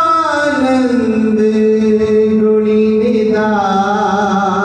आनंद गुणी निधान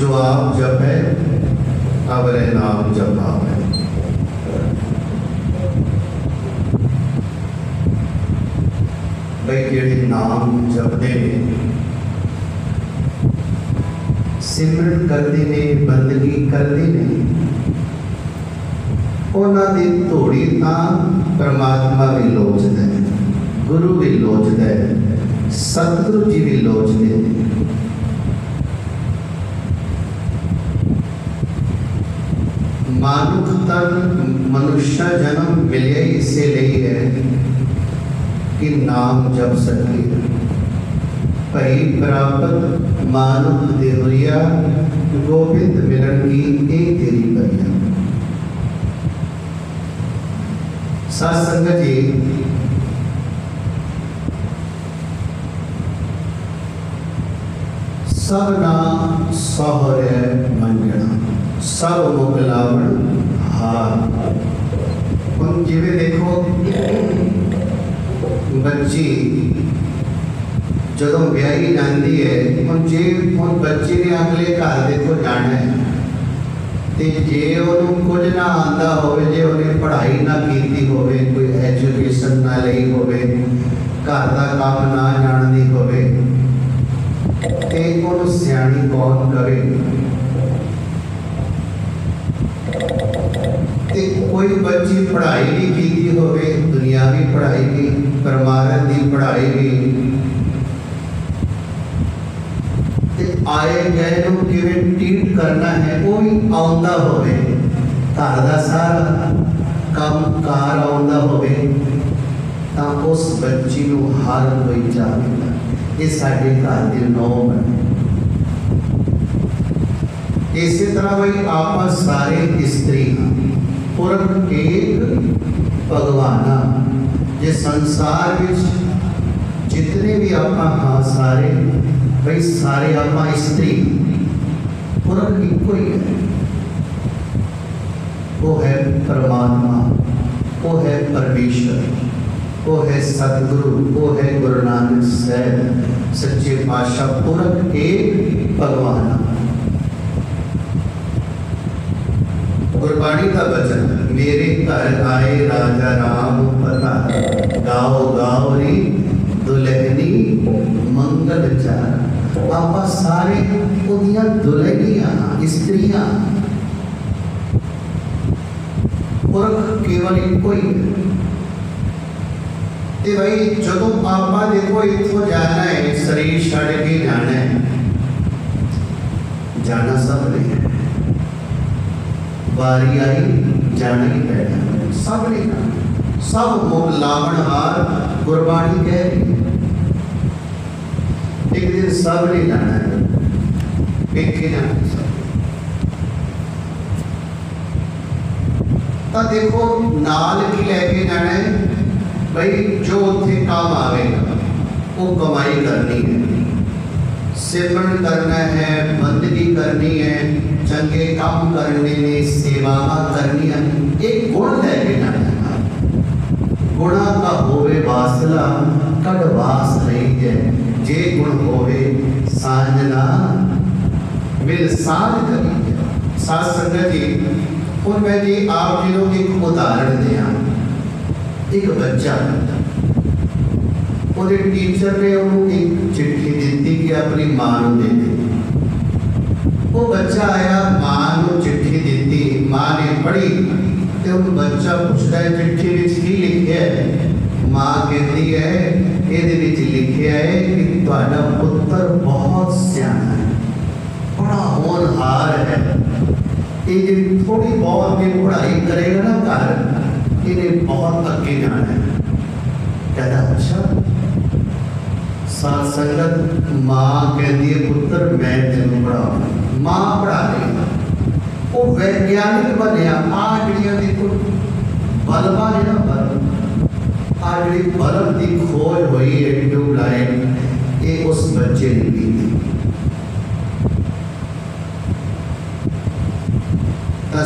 जो आप जपे अवरे नाम जपावे। भाई जेड़े नाम जपते ने, सिमरन करते ने, बंदगी करते ने, उन्हां दी धोड़ी तां परमात्मा भी लोचदा है, गुरु भी लोचदा है, सतगुरु जी भी लोचदे ने। मानुख तन मनुष्य जन्म मिले इसे लिए है कि नाम जप सके। भई प्राप्त मानुख देवरिया, गोविंद मिलन की ए तेरी परिया। साध संगत जी, सब ना सोहरे मंगना, सब मुकलावण हार। हम जिवें देखो बच्ची जदों ब्याही जाती है, हम जे हम बच्चे ने अगले घर देखो जाना है, ते जे उन्होंने कुछ ना आंदा होवे, जे उन्हें पढ़ाई ना कीती होवे, कोई एजुकेशन ना लई होवे, घर दा काम ना जानदी होवे, ते उन्हें सियाणी कौन करे। ते कोई बच्ची पढ़ाई भी की होवे, दुनियावी पढ़ाई भी, परमारथ की पढ़ाई भी, ते आए गए नूं किवें ट्रीट करना है वो भी आउंदा होवे, घर दा सारा काम कार आउंदा होवे, तां उस बच्ची नूं हर कोई चाहेगा ये साडे घर दे नौं बने। इसी तरह भाई आप सारे स्त्री पुरख एक भगवाना। जे संसार विच जितने भी आप हाँ सारे भाई सारे आप स्त्री, पुरख इको ही है, वो है परमात्मा, वो है परमेश्वर, वो है सतगुरु, वो है गुरु नानक साहब सच्चे पातशाह। पुरख एक भगवाना। गुरबाणी का वचन, मेरे घर आए राजा राम पता, गाओ गाओ री दुल्हनी मंगल चार। आप सारे उदियां दुल्हनियां स्त्रियां, पुरख केवल एक ही है। ते भाई जदों आप देखो इत्थों जाना है, शरीर छड़ के जाना है, जाना सब ने है, बारी आई जाना ही पैना, सब ने जाना, सब मुख लावण हार गुरबाणी कह रही है। एक दिन सब ने जाना है, वेखे जाना सब। तो देखो नाल की लैके जाना है भाई, जो उत्थे काम आवेगा वो कमाई करनी है, सिमरन करना है, बंदगी करनी है, चंगे काम करने ने, सेवा करनी है, एक गुण लेके जाना है। गुणा का होवे वासला कद वास नहीं है, जे गुण होवे सांजना मिल साध करी। साध संगत जी, और मैं जी आप जी लोग एक उदाहरण दिया। एक बच्चा, ਉਹਦੇ टीचर ने उन्होंने एक चिट्ठी दी कि अपनी मां को दे दे। वो बच्चा आया, मां को चिट्ठी दी, मां ने पढ़ी तो उन बच्चा पूछता है चिट्ठी में की लिखे है। मां कहती है ये लिखे है कि तुम्हारा पुत्र बहुत सियाना है, बड़ा होनहार है, ये थोड़ी बहुत भी पढ़ाई करेगा ना घर, इन्हें बहुत अगे जाना है। कहता अच्छा। साथ संगत मां कहती है पुत्र मैं तेन पढ़ाऊंगा, मां पढ़ा रही, वो वैज्ञानिक बनया। जड़ियाँ देखो बल्बां ने ना, बल्ब आ जी बल्ब की खोज हुई है, ट्यूबलाइट, ये उस बच्चे ने की थी।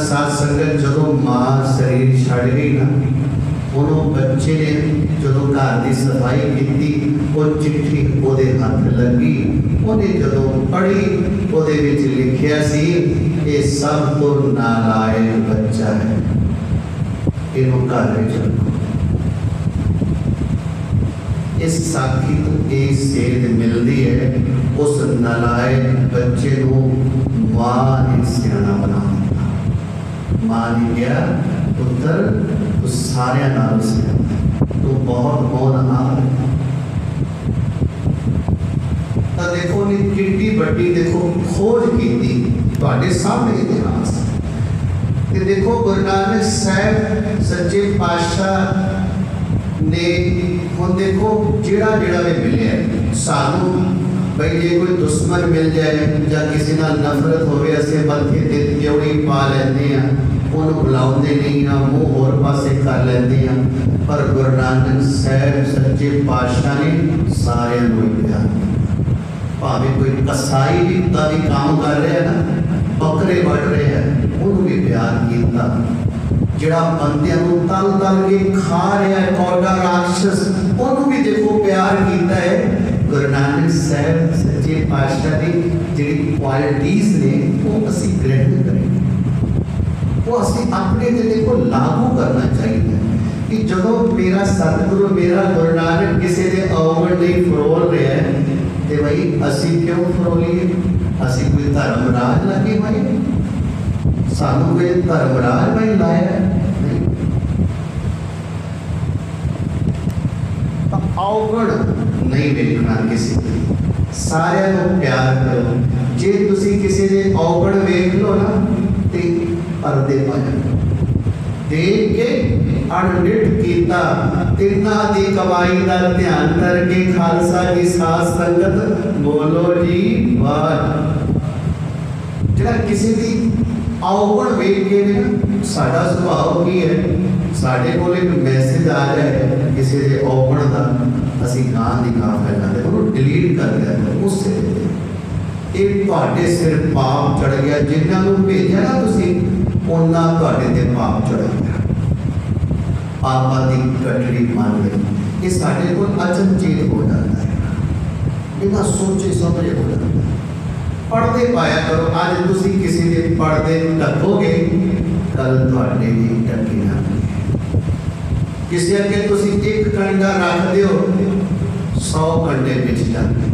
साथ संगत जो मां शरीर छड़ गई ना, उन्होंने बच्चे ने जो घर की सफाई की, वो चिट्ठी वो हाथ लगी, उन्हें जो पढ़ी वो लिखिया सी, ये सब तो नालायक बच्चा है, इन्हों घर में रखो। इस साखी तो ये सेध मिलती है, उस नालायक बच्चे को मां ने सियाना बना दिया। मां ने कहा पुत्र तू सारे नाल सियाना, तू बहुत होनहार। तो देखो ने किड्डी बड़ी देखो खोज की तुहाडे सामने इतिहास। ते देखो गुरु नानक साहब सच्चे पातशाह ने हुण देखो जिहड़ा जिहड़ा भी मिले सानू भाई जे कोई दुश्मन मिल जाए या किसी नाल नफरत होवे असीं मत्थे ते त्योड़ी पा लैंदे आ, उन्होंने बुलाते नहीं आ, मुँह होर पासे कर लेंदे आ। पर गुरु नानक साहब सच्चे पातशाह ने सारे को प्यार, भावें कोई कसाई भी का भी काम कर रहा है ना, बकरे वढ़ रहे हैं, उन्होंने भी प्यार किया। जिहड़ा बंदियां नूं तल तल के खा रहा है कौड़ा राक्षस, उन्होंने भी देखो प्यार किया है। गुरु नानक साहब सच्चे पातशाह की जिहड़ी क्वालिटीज़ ने वो असीं ग्रहण करें, वो असीं अपने दिल को लागू करना चाहिए कि जो मेरा सतगुरु मेरा गुरु नानक किसी के अवगुण नहीं फरोल रहा है तो भाई असीं क्यों फरोलीए? असीं कोई धर्मराज लगे भाई, सानू कोई धर्मराज भाई लाया नहीं। अवगुण नहीं देखना किसी को, सारे को प्यार करो। जे तुसी किसी के अवगुण वेख लो ना तो पर्दे पा जाओ। देख के अणनिठ कीता तिन्ना दी कमाई का ध्यान करके खालसा की साथ संगत बोलो जी वाह। जिहड़ा किसी की अवगुण वेख के ना साडा सुभाव की है, साडे कोल एक मैसेज आ जाए किसी के अवगुण का, असीं गां दी गां फैलाते उन्होंने डिलीट कर दिया। उससे एक तुहाडे सिर पाप चढ़ गया, जिन्होंने भेजा ना तुसीं उन्ना तुहाडे ते पाप चढ़ गया, पापां दी कटड़ी मान गई। ये साडे कोल अचनचेत हो जाता है, बिना सोचे समझे हो जाता है। पढ़ते पाया करो, आज तुसी किसी के पढ़ते ढकोगे कल तुहाडे भी ढके ना। किसी अगे तुसी एक कंडा रख दिओ 100 कंडे बिछ जाते,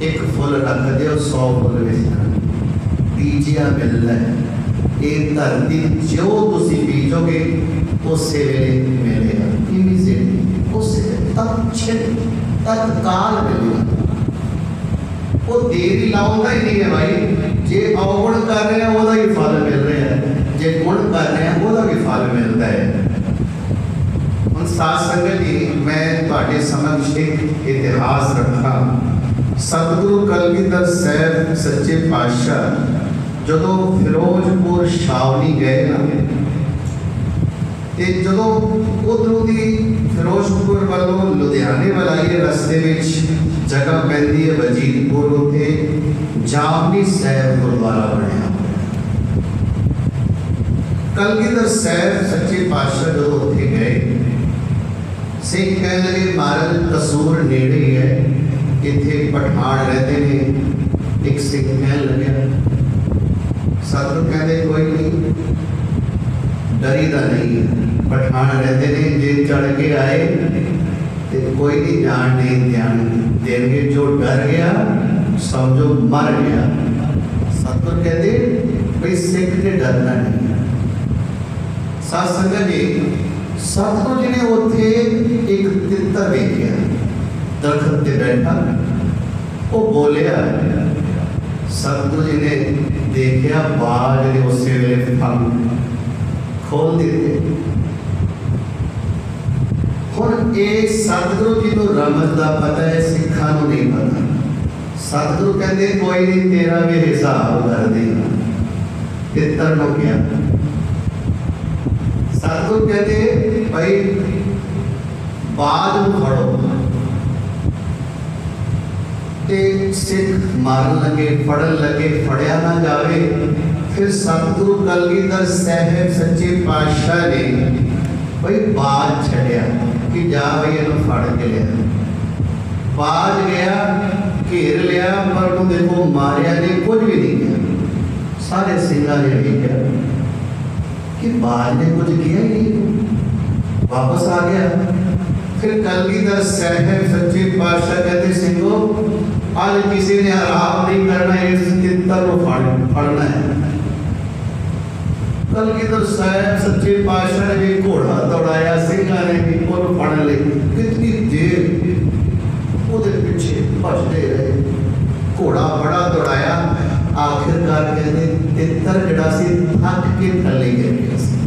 एक फुल रख दिओ 100 फुल बिछ जाते। बीजिया मिलना है, ये धरती जो तुसी बीजोगे उसे वेले मिलेगा, इमीडिएटली उसे तत्काल मिलेगा। वो देरी लाऊंगा ही नहीं है भाई। जे अवगुण कर रहे हैं वह ही फल मिल रहा है, जे गुण कर रहे हैं वह भी फल मिलता है। उन सात संगत जी मैं तुहाडे समक्ष एक इतिहास रखा। सतगुरु कलगीधर साहब सच्चे पातशाह जो फिरोजपुर छावनी गए ना, तो जो उधरों की फिरोजपुर वालों लुधियाने वाला ये रस्ते में जगह पैंदी है वजीरपुर, उत्थे जामनी साहब गुरुद्वारा बनया। कलगीधर साहब सच्चे पातशाह जो उत्थे गए, सिख कह लगे महाराज कसूर नेड़े ही है, इत्थे पठान रहते ने। एक सिख कह लगे, सतगुरु कहते कोई नहीं, डरीदा नहीं है, पठान रहते ने, जे चढ़ के आए तो कोई नहीं जान नहीं ध्यान देंगे, जो डर गया समझो मर गया। सतगुरु कहते भाई सिख ने डरना नहीं। सात संगत जी सतगुरु जी ने उत्थे एक तितर वेखिया, दरखत ते बैठा, वो बोलिया। सतगुरु जी ने देखिया बाल ने उसे वेले फल खोल दिते। हुण ये सतगुरु जी को रमज का पता है, सिखा को नहीं पता। सतगुरु कहते कोई नहीं तेरा भी हिसाब कर देगा। तितर को क्या सतगुरु कहते भाई बाद फड़ो, सिख मारन लगे, फड़न लगे, फड़िया ना जावे। फिर सतगुरु कलगीधर साहब सच्चे पातशाह ने भाई बाज छड़िया कि जा भाई इन्हू फड़ के लिया। बाज गया, घेर लिया, पर उन्होंने देखो मारिया ने कुछ भी नहीं किया। सारे सिंगा ने देखा कि बाज ने कुछ किया ही नहीं, वापस आ गया। फिर कलगीधर साहब सच्चे पातशाह कहते सिंहो आज किसी ने आराम नहीं करना, इस तितर को फड़ना है। कलगीधर साहब सच्चे पातशाह ने भी घोड़ा दौड़ाया, सिंगा ने भी उन्होंने फड़ ले। कितनी देर ਉਹਦੇ ਪਿੱਛੇ ਭੱਜਦੇ ਰਹੇ, ਘੋੜਾ ਬੜਾ ਦੌੜਾਇਆ। ਆਖਿਰਕਾਰ ਕਹਿੰਦੇ ਤਿੱਤਰ ਜਿਹੜਾ ਸੀ ਥੱਕ ਕੇ ਥੱਲੇ ਗਿਰ ਗਿਆ ਸੀ,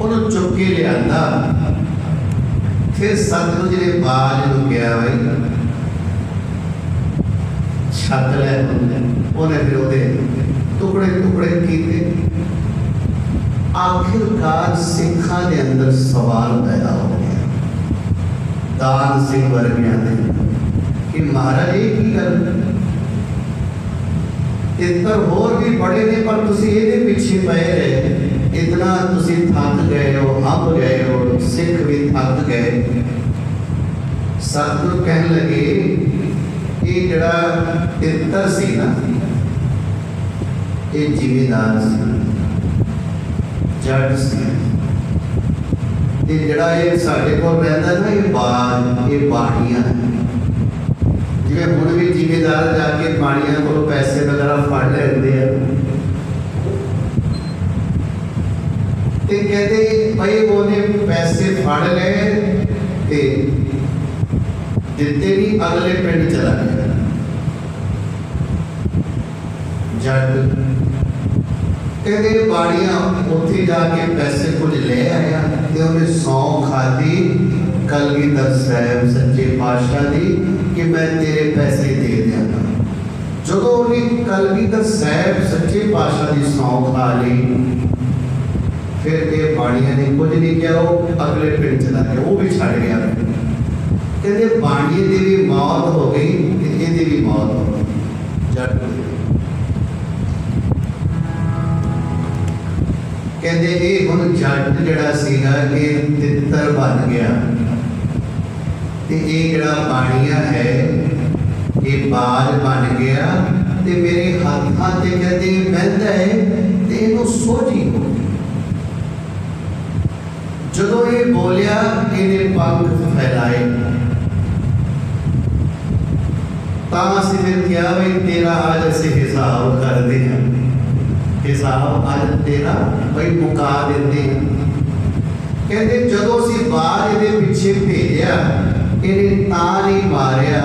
ਉਹਨੂੰ ਚੁੱਕ ਕੇ ਲਿਆਂਦਾ। ਫਿਰ ਸਤਿਗੁਰੂ ਜੀ ਨੇ ਬਾਜ ਨੂੰ ਕਿਹਾ ਬਈ ਛੱਡ ਲੈ। ਉਹਨੇ ਫਿਰ ਉਹਦੇ ਟੁਕੜੇ ਟੁਕੜੇ ਕੀਤੇ। ਆਖਿਰਕਾਰ ਸਿੱਖਾਂ ਦੇ ਅੰਦਰ ਸਵਾਲ ਪੈਦਾ ਹੋ ਗਿਆ दान सिंह वर्गिया ने कि महाराज ये की गल, तितर होर भी बड़े ने पर तुसी इहदे पिछे पए रहे, इतना तुसी थक गए हो, हंब गए हो, सिख भी थक गए। सतगुरु कहन लगे ये जड़ा तितर सी ना ये जिमीदार सी, जट सी, ते जड़ा ये साडे कोल रहिंदा ना ये बाज ये बाणियां जिवें हुण भी जिमीदार जाके बाणियां कोलों पैसे वगैरह फड़ लैंदे आ ते कहते भाई ओने पैसे फड़ ले ते दिते नहीं, अगले पिंड चला गया। जट कहते बाड़ियां उत्थे जाके पैसे कुछ ले आया ते उन्हें सौ खाधी कलगीधर साहब सच्चे पातशाह दी कि मैं तेरे पैसे दे दियागा। जो उन्हें कलगीधर साहब सच्चे पातशाह दी सौ खा ली, फिर ये बाड़ियां ने कुछ नहीं किया, वो अगले पिंड चला गया, वो भी छड़ गया। कहते बाड़िए की भी मौत हो गई, इसकी भी मौत हो गई। जट कहते ये हुण जट जिहड़ा सीगा ये तितर बन गया ते ये जिहड़ा बाणिया है ये बाज बन गया ते मेरे हाथां ते कहते बहिंदा है ते इहनूं सोझी हो। जदों ये बोलिया इहने पंख फैलाए तां असीं फिर क्या भाई तेरा आज असीं हिसाब करदे हां, हिसाब आज तेरा भाई मुका देते हैं। कहते जदों असीं बाज दे पिछे भेजिया इहने तां नहीं मारिया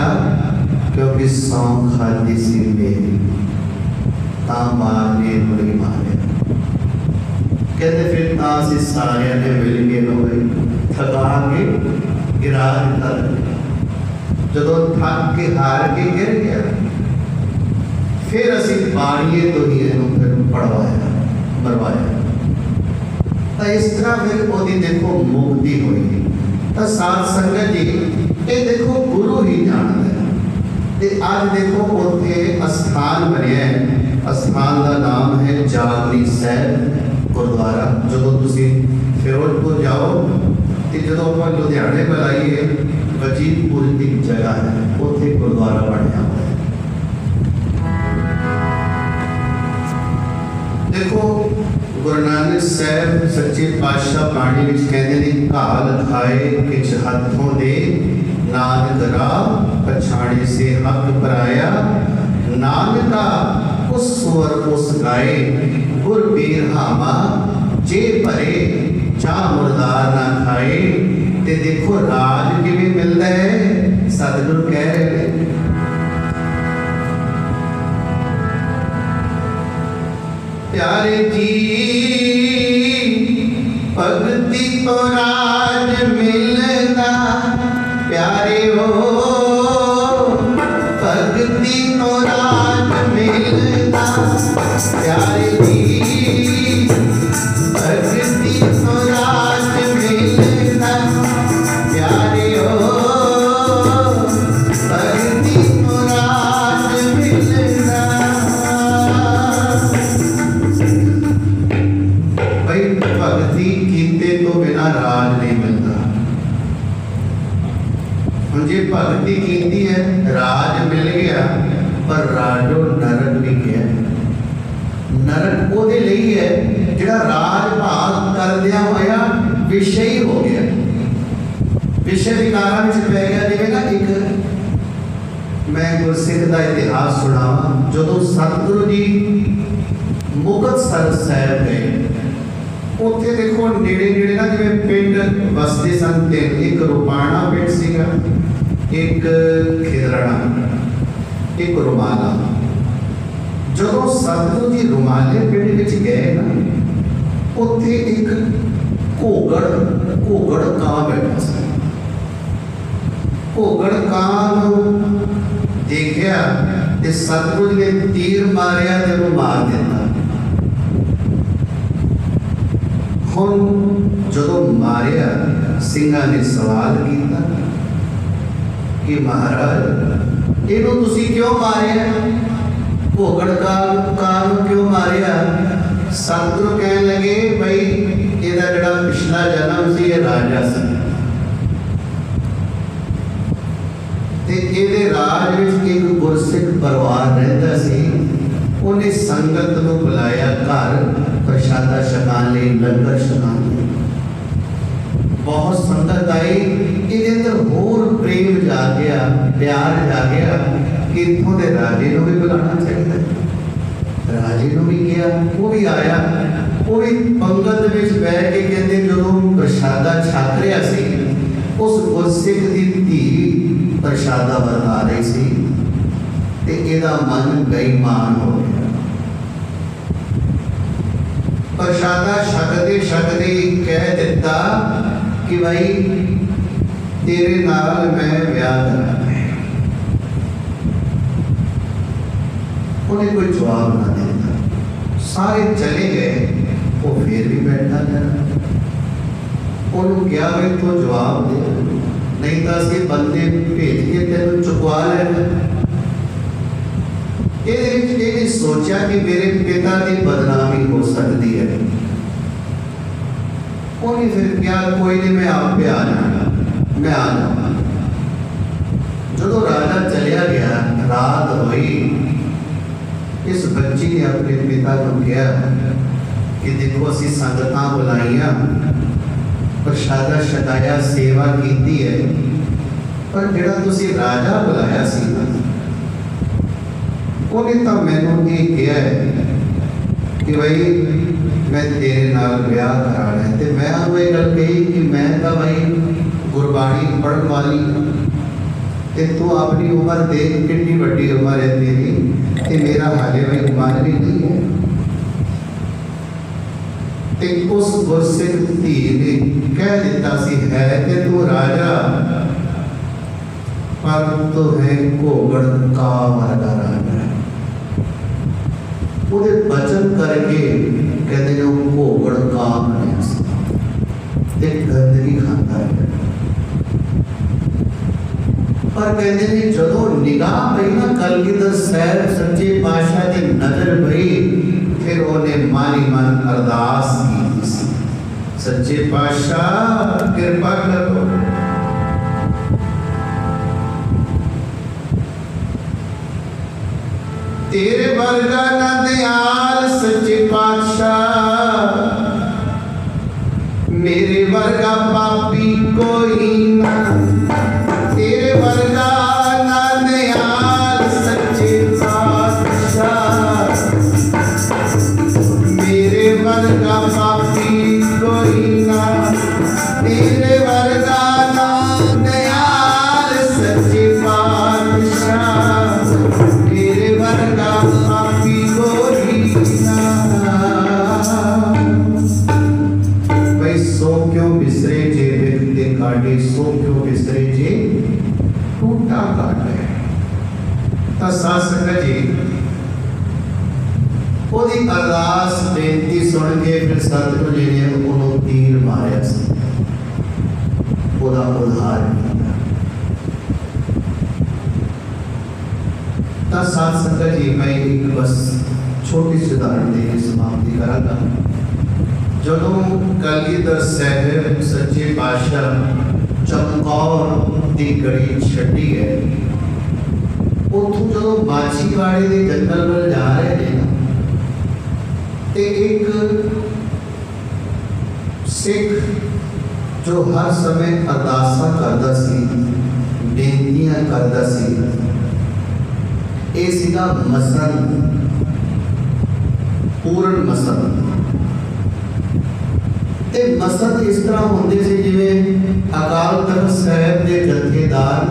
क्योंकि सौ खाधी सी मेरी, तां बाज ने नहीं मारिया। कहते फिर तां असीं सारियां ने मिल के भाई थका के गिरा दिता। जदों थक के हार के गिर गया फिर असी बाणिए तो ही इहनूं फिर पढ़वाया मरवाया। तो इस तरह फिर ओदी देखो मुक्ति हुई। तो साध संगत जी ये देखो गुरु ही जानता है। ते आज देखो उत्थे अस्थान बनिया है, अस्थान का नाम है जागली साहब गुरुद्वारा। जो तुसी फिरोजपुर जाओ तो जो आप लुधियाने बुलाइए वजीदपुर की जगह है, उत्थे गुरुद्वारा बनया हुआ है। देखो गुरु नानक साहब सच्चे पातशाह बाणी विच कहंदे ने घाल खाए किछ हथों दे नानक राह पछाणे से हक पराया। नानका उस स्वर उस गाए गुर बीर हामा जे भरे चा मुर्दार ना खाए। ते देखो राज किवें मिलदा है, सतगुरु कह रहे हैं प्यारे जी भगति तो राज मिलना, प्यारे हो भगति तो राज मिलना। प्यारे जी भगति तो राज मिलना, प्यारे हो भगति तो राज मिलना। भक्ति कीते तो बिना जिहड़ा राज भाग करदिया होया विषय ही हो गया, विषय विकारां विच पै गया। जिवें ना एक मैं गुरसिख दा इतिहास सुणावां, जदों सतगुरु जी मुक्तसर साहिब गए, उत्थे देखो नेड़े नेड़े ना जिवें पिंड वसदे सन तीन, एक रुपाणा पिंड सीगा, एक खिदराणा, एक रुमाला। जदों सतगुरु जी रुमाले पिंड विच गए ना, उत्थे एक घोगड़ कां बैठा सी। घोगड़ कां देखिया ते सतगुरु जी ने तीर मारिया ते वो मार दिता। हुण जदों मारिया, सिंघां ने सवाल किया कि महाराज इहनूं तुसीं क्यों मारिया, घोगड़ कां नूं क्यों मारिया? सतगुरु कहण लगे बई इहदा जिहड़ा पिछला जन्म सी इह राजा सी, ते इहदे राज विच एक गुरसिख परिवार रहिंदा सी। उन्हें संगत नूं बुलाया घर प्रशादा छकाण लई, लंगर छकाण लई। बहुत संगत आई, इहदे अंदर होर प्रेम जागिया, प्यार जागिया कि इत्थों दे राजे नूं भी बुलाना चाहिए। राजे नूं भी किया, वो भी आया, वो भी पंगत विच बैठ के कहते जदों प्रशादा छक रिहा सी, उस गुरसिख दी धी प्रशादा वरता रही सी ते इहदा मन बेईमान हो गया। प्रशादा छकदे छकदे कह दिता कि भाई तेरे नाल मैं ब्याह कराना है। उन्हें कोई जवाब ना दिता, सारे चले गए, वो फिर भी बैठा रहा। उन्होंने क्या भाई तो जवाब दे, नहीं तो असं बंदे भेज के तेन चुकवा लेना। ये सोचा कि मेरे पिता की बदनामी हो सकती है। उन्हें फिर क्या, कोई नहीं मैं आप पे आ जाऊंगा, मैं आ जाऊंगा। जो राजा चलिया गया, रात हुई, इस बच्ची ने अपने पिता को कहा कि देखो असी संगतां बुलाइया, प्रशादा छकाया, सेवा की है, पर जिहड़ा तुसी राजा बुलाया सी ना, उन्हें तो मैनूं ये कहा है कि भाई मैं तेरे नाल ब्याह कराना है। तो मैं उन्होंने ये गल कही कि मैं तो भाई गुरबाणी पढ़न वाली, ते तू अपनी उम्र देख कितनी वड्डी उम्र है तेरी, ते मेरा हाले भाई उम्र भी नहीं है। ते उस गुरसिख धी ने कह दिता सी है ते तू राजा, पर तो है घोगड़ का वर्गा राजा। उहदे बचन करके कहते ने घोगड़ का बनिया ते गंदगी खाता है। पर कहते ने जदों निगाह पई ना कलगीधर साहिब सच्चे पातशाह की नजर पई, फिर उन्हें मानी मन अरदास की, सच्चे पातशाह कृपा करो। तेरे वर्गा ना दयाल सच्चे पातशाह, मेरे वर्गा पापी कोई ना। तेरे वर्गा ना दयाल सच्चे पातशाह, मेरे वर्गा पापी कोई ना। तेरे वर्गा ना दयाल सच्चे पातशाह, मेरे वर्गा पापी कोई ना। भाई सो क्यों बिसरे जे व्यक्ति काटे, सो क्यों बिसरे जे टूटा काटे। तो सासंग जी ओदी अरदास बेनती सुन के फिर सतगुरु जी ने उन्होंने तीर मारिया सी, ओदा उद्धार किया। तो साथ संगत जी मैं एक बस छोटी सी उदाहरण देकर समाप्ति करांगा। जदों कलगीधर साहिब सच्चे पातशाह चमकौर की गड़ी छड्डी है, उतों जदों माछीवाड़े के जंगल में जा रहे हैं, ते एक सिख जो हर समय अरदासा करता सी, बेनतियां करता सी, ये सीगा मसंद, पूर्ण मसंद। ते मसंद इस तरह होंदे सी जिवें अकाल तख्त साहिब के जथेदार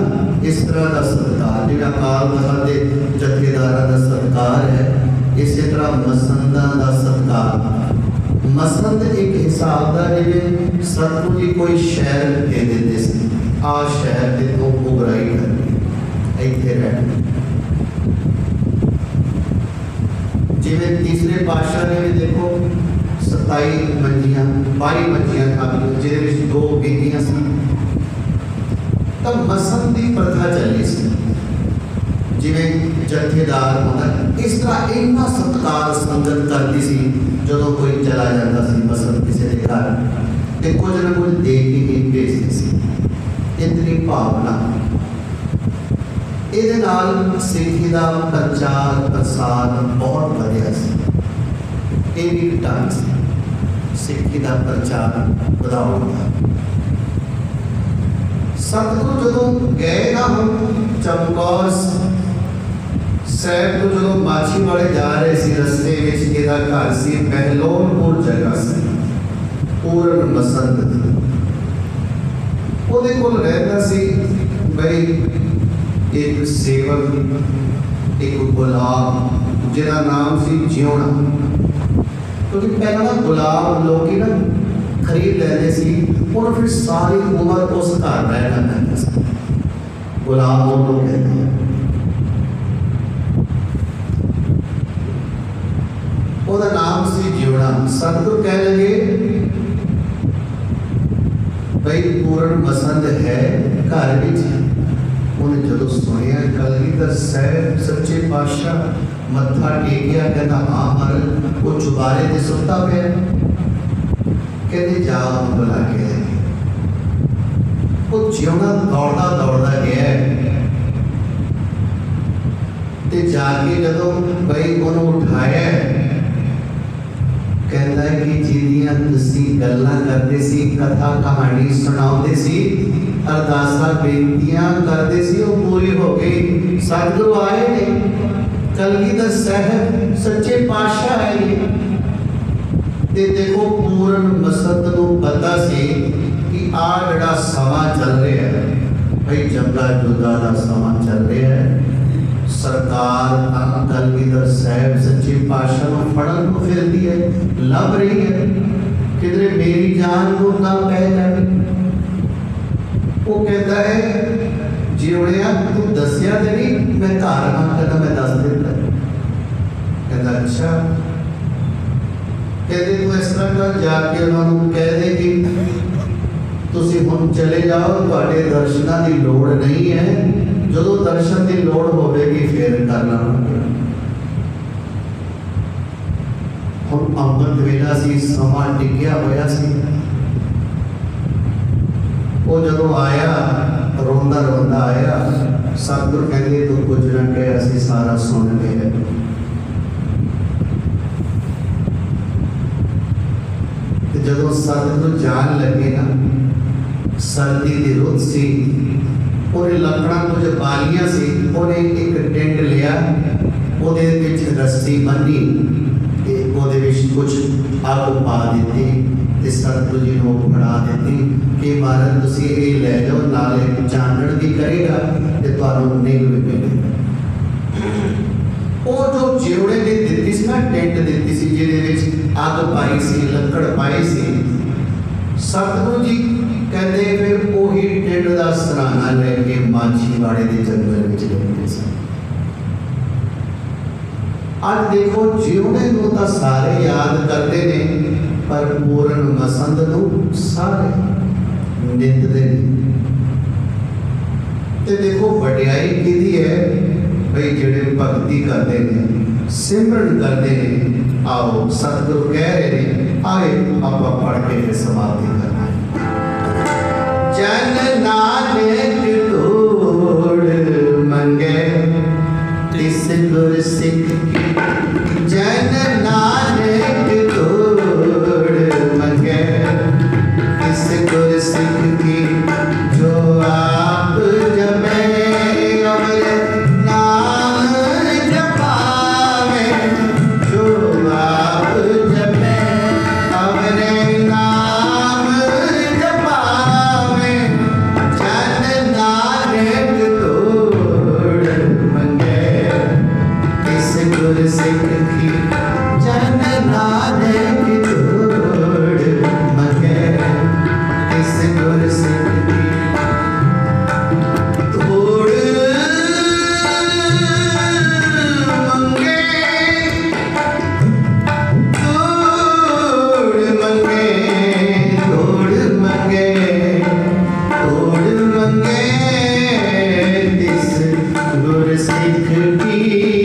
इस तरह का सत्कार, जिहड़ा अकाल तख्त के जथेदारां का सत्कार है, इस तरह मसंदा का सत्कार। मसंद एक हिसाब का जिवें सतगुरु जी कोई शहर दे देते सी, आ शहर के तो बुराई करनी, इत्थे रहना। जिवें तीसरे पातशाह ने भी देखो 27 मंजियां 22 मंजियां खाली, जिहदे 2 बेटियां सी। तब मसंद की प्रथा चली सी, जिवें जथेदार होंदा, इस तरह इन्ना सत्कार संगत करती सी। जो कोई चला जाता सी मसंद किसी के घर, तो कुछ ना कुछ दे के ही भेजते सी। इतनी भावना, ये सिक्खी का प्रचार प्रसार बहुत बढ़िया से। ये भी ढंग से सिक्खी का प्रचार बढ़ाऊगा। सतगुरु जो गए ना हम चमकौर साहब को, जो माछी वाले जा रहे सी, रस्ते में घर से महलोनपुर जगह से पूर्ण मसंद वो रहता सी बई एक सेवक, एक गुलाम जिहदा नाम सी जियोना। क्योंकि पहला ना गुलाम लोग ना खरीद लेते सी, और फिर सारी उम्र उस घर रहना पैंदा सी। गुलाम वो लोग कहते हैं। ਉਹਦਾ नाम सी जियोना। सतगुरु कह लगे भाई पूर्ण मसंद है घर विच। उन्हें जो सुनिया कलगीधर साहब सच्चे पातशाह मत्था टेकिया, कहता हाँ महाराज, वो चुबारे से सुता पे, कहते जाओ बुला के। वो जियोना दौड़ता दौड़ता गया ते जाके जो भाई उन्होंने उठाया, कहता है कि जिहदियां तुसी गल्लां करदे सी, कथा कहानी सुनाउंदे सी, अरदासा बेनतियां करदे सी, वो पूरी हो गई। सतगुरु आए ने, कलगीधर साहब सच्चे पातशाह है ये। ते देखो पूर्ण मसंद नूं पता सी कि आ जिहड़ा समा चल रहा है, भाई जंगा जुदा दा समा चल रहा है। सरकार कलगीधर साहब सच्चे पातशाह को फड़न को फिरती है, लभ रही है, किधरे मेरी जान को ना पै जाए। वो कहता है जियोड़िया तू दसिया तो नहीं, मैं घर आ, कहता मैं दस दिता। कहता अच्छा, कहते तू इस तरह कर, जाके उन्होंने कह दे कि तुसी हुण चले जाओ, तुहाडे दर्शनां की लोड़ नहीं है, जो दर्शन की लोड़ होगी फिर करना। हम अमृत वेला सी, समा टिकिया होया सी। वो जो आया रोंदा रोंदा आया, सतगुरु कहते तू कुछ न कह, असीं सारा सुन लिया। जो सतगुरु जान लगे ना, सर्दी की रुत सी, और लकड़ा कुछ बालियां सी, उन्हें एक टेंट लिया, ਉਹਦੇ ਵਿੱਚ रस्सी बन्नी ते ਉਹਦੇ ਵਿੱਚ कुछ अग पा दी ते सतगुरु जी को फड़ा दी कि महाराज तुसीं ये लै जाओ, नाले चानण भी करेगा ते तुहानूं निग भी मिलेगा। वो जो जियोड़े ने दित्ती सी ना, टेंट दित्ती सी, जिहदे विच अग पाई सी, लकड़ पाई सी। सतगुरु जी कहते फिर वही टेंट का सराहना लेके माछीवाड़े के जंगल में गए सन। आज देखो जियोने को तो सारे याद करते ने, पर पूर्ण मसंद नूं सारे निंदते नहीं। ते देखो वडियाई किहदी है भाई, जिहड़े भगती करते हैं, सिमरन करते हैं। आओ सतगुरु कह रहे हैं, आए आपां पढ़ के फिर समाप्ति करना। जन नानक तोड़ मंगे तिस गुर सिख की, जन नानक तोड़ मंगे गुरसिख की जन नानक तोड़ मंगे, किस गुरसिख की तोड़ मंगे, तोड़ मंगे, तोड़ मंगे, तोड़ मंगे, किस गुरसिख की